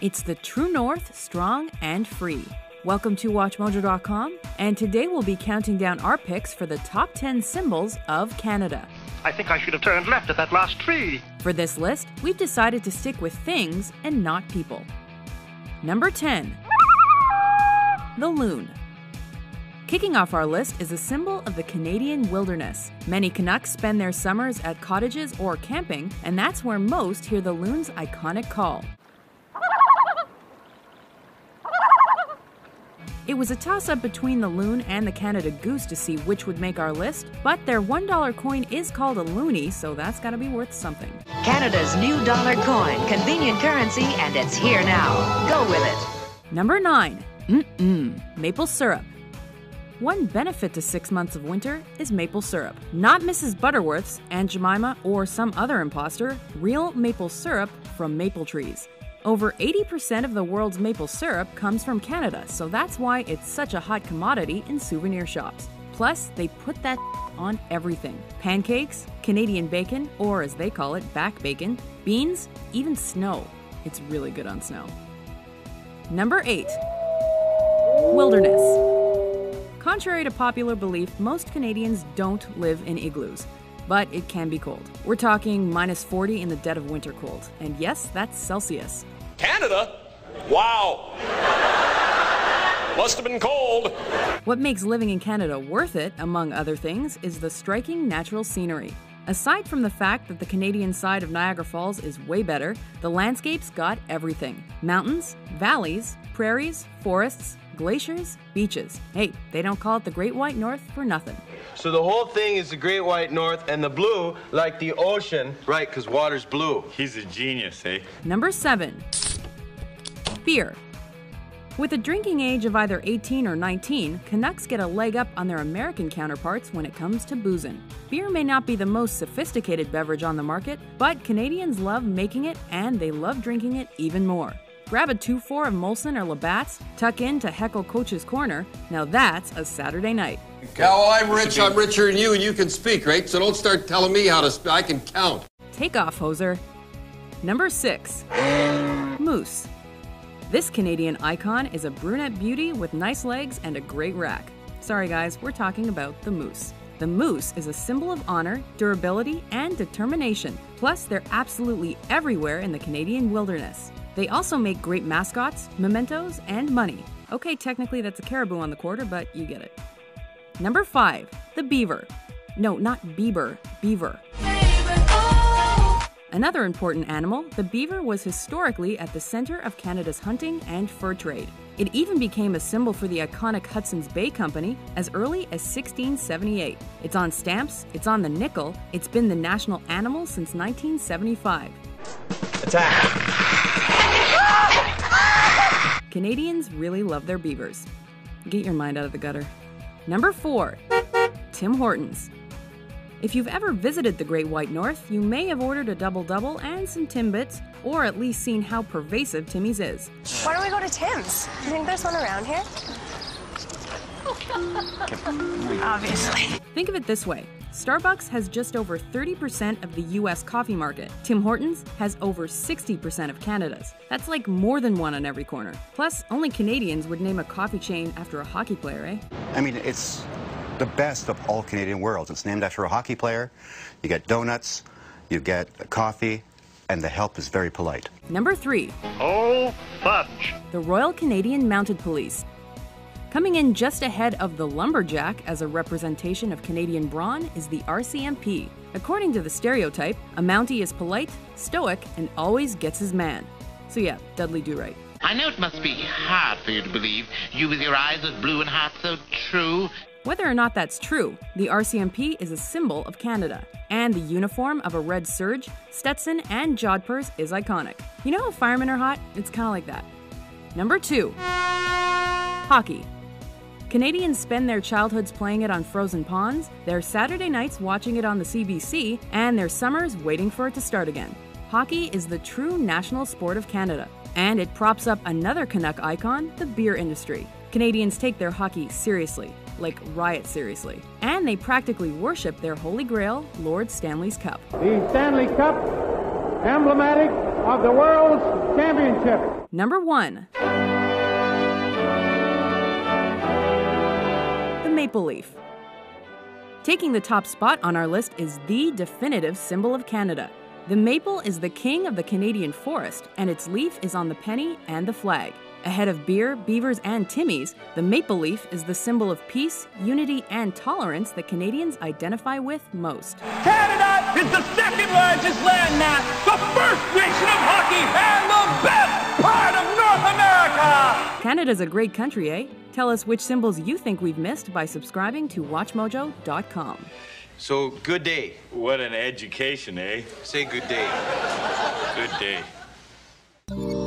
It's the true north, strong and free. Welcome to WatchMojo.com, and today we'll be counting down our picks for the top 10 symbols of Canada. I think I should have turned left at that last tree. For this list, we've decided to stick with things and not people. Number 10. The loon. Kicking off our list is a symbol of the Canadian wilderness. Many Canucks spend their summers at cottages or camping, and that's where most hear the loon's iconic call. It was a toss-up between the loon and the Canada goose to see which would make our list, but their $1 coin is called a loonie, so that's gotta be worth something. Canada's new dollar coin, convenient currency, and it's here now. Go with it. Number 9. Maple syrup. One benefit to 6 months of winter is maple syrup. Not Mrs. Butterworth's, Aunt Jemima, or some other imposter, real maple syrup from maple trees. Over 80% of the world's maple syrup comes from Canada, so that's why it's such a hot commodity in souvenir shops. Plus, they put that on everything. Pancakes, Canadian bacon, or as they call it, back bacon, beans, even snow. It's really good on snow. Number 8. Wilderness. Contrary to popular belief, most Canadians don't live in igloos. But it can be cold. We're talking minus 40 in the dead of winter cold. And yes, that's Celsius. Canada? Wow! Must have been cold. What makes living in Canada worth it, among other things, is the striking natural scenery. Aside from the fact that the Canadian side of Niagara Falls is way better, the landscape's got everything. Mountains, valleys, prairies, forests, glaciers, beaches. Hey, they don't call it the Great White North for nothing. So the whole thing is the Great White North, and the blue, like the ocean, right, because water's blue. He's a genius, eh? Number 7. Beer. With a drinking age of either 18 or 19, Canucks get a leg up on their American counterparts when it comes to boozing. Beer may not be the most sophisticated beverage on the market, but Canadians love making it and they love drinking it even more. Grab a 2-4 of Molson or Labatt's, tuck in to heckle Coach's Corner. Now that's a Saturday night. Yeah, well, I'm rich, I'm richer than you, and you can speak, right? So don't start telling me how to speak. I can count. Take off, hoser. Number 6. Moose. This Canadian icon is a brunette beauty with nice legs and a great rack. Sorry guys, we're talking about the moose. The moose is a symbol of honor, durability, and determination. Plus, they're absolutely everywhere in the Canadian wilderness. They also make great mascots, mementos, and money. Okay, technically that's a caribou on the quarter, but you get it. Number 5. The beaver. No, not Bieber, beaver. Another important animal, the beaver was historically at the center of Canada's hunting and fur trade. It even became a symbol for the iconic Hudson's Bay Company as early as 1678. It's on stamps, it's on the nickel, it's been the national animal since 1975. Attack! Canadians really love their beavers. Get your mind out of the gutter. Number 4. Tim Hortons. If you've ever visited the Great White North, you may have ordered a double-double and some Timbits, or at least seen how pervasive Timmy's is. Why don't we go to Tim's? Do you think there's one around here? Obviously. Think of it this way. Starbucks has just over 30% of the US coffee market. Tim Hortons has over 60% of Canada's. That's like more than one on every corner. Plus, only Canadians would name a coffee chain after a hockey player, eh? I mean, it's the best of all Canadian worlds. It's named after a hockey player. You get donuts, you get coffee, and the help is very polite. Number 3. Oh, fudge. The Royal Canadian Mounted Police. Coming in just ahead of the lumberjack as a representation of Canadian brawn is the RCMP. According to the stereotype, a Mountie is polite, stoic, and always gets his man. So yeah, Dudley Do Right. I know it must be hard for you to believe, you with your eyes as blue and heart so true. Whether or not that's true, the RCMP is a symbol of Canada, and the uniform of a red serge, Stetson, and jodhpurs is iconic. You know how firemen are hot? It's kind of like that. Number 2. Hockey. Canadians spend their childhoods playing it on frozen ponds, their Saturday nights watching it on the CBC, and their summers waiting for it to start again. Hockey is the true national sport of Canada, and it props up another Canuck icon, the beer industry. Canadians take their hockey seriously, like riot seriously, and they practically worship their holy grail, Lord Stanley's Cup. The Stanley Cup, emblematic of the World's Championship. Number 1. The maple leaf. Taking the top spot on our list is the definitive symbol of Canada. The maple is the king of the Canadian forest, and its leaf is on the penny and the flag. Ahead of beer, beavers, and Timmies, the maple leaf is the symbol of peace, unity, and tolerance that Canadians identify with most. Canada is the second largest landmass, the first nation of hockey, and the best part of North America! Canada's a great country, eh? Tell us which symbols you think we've missed by subscribing to WatchMojo.com. So, good day. What an education, eh? Say good day. Good day.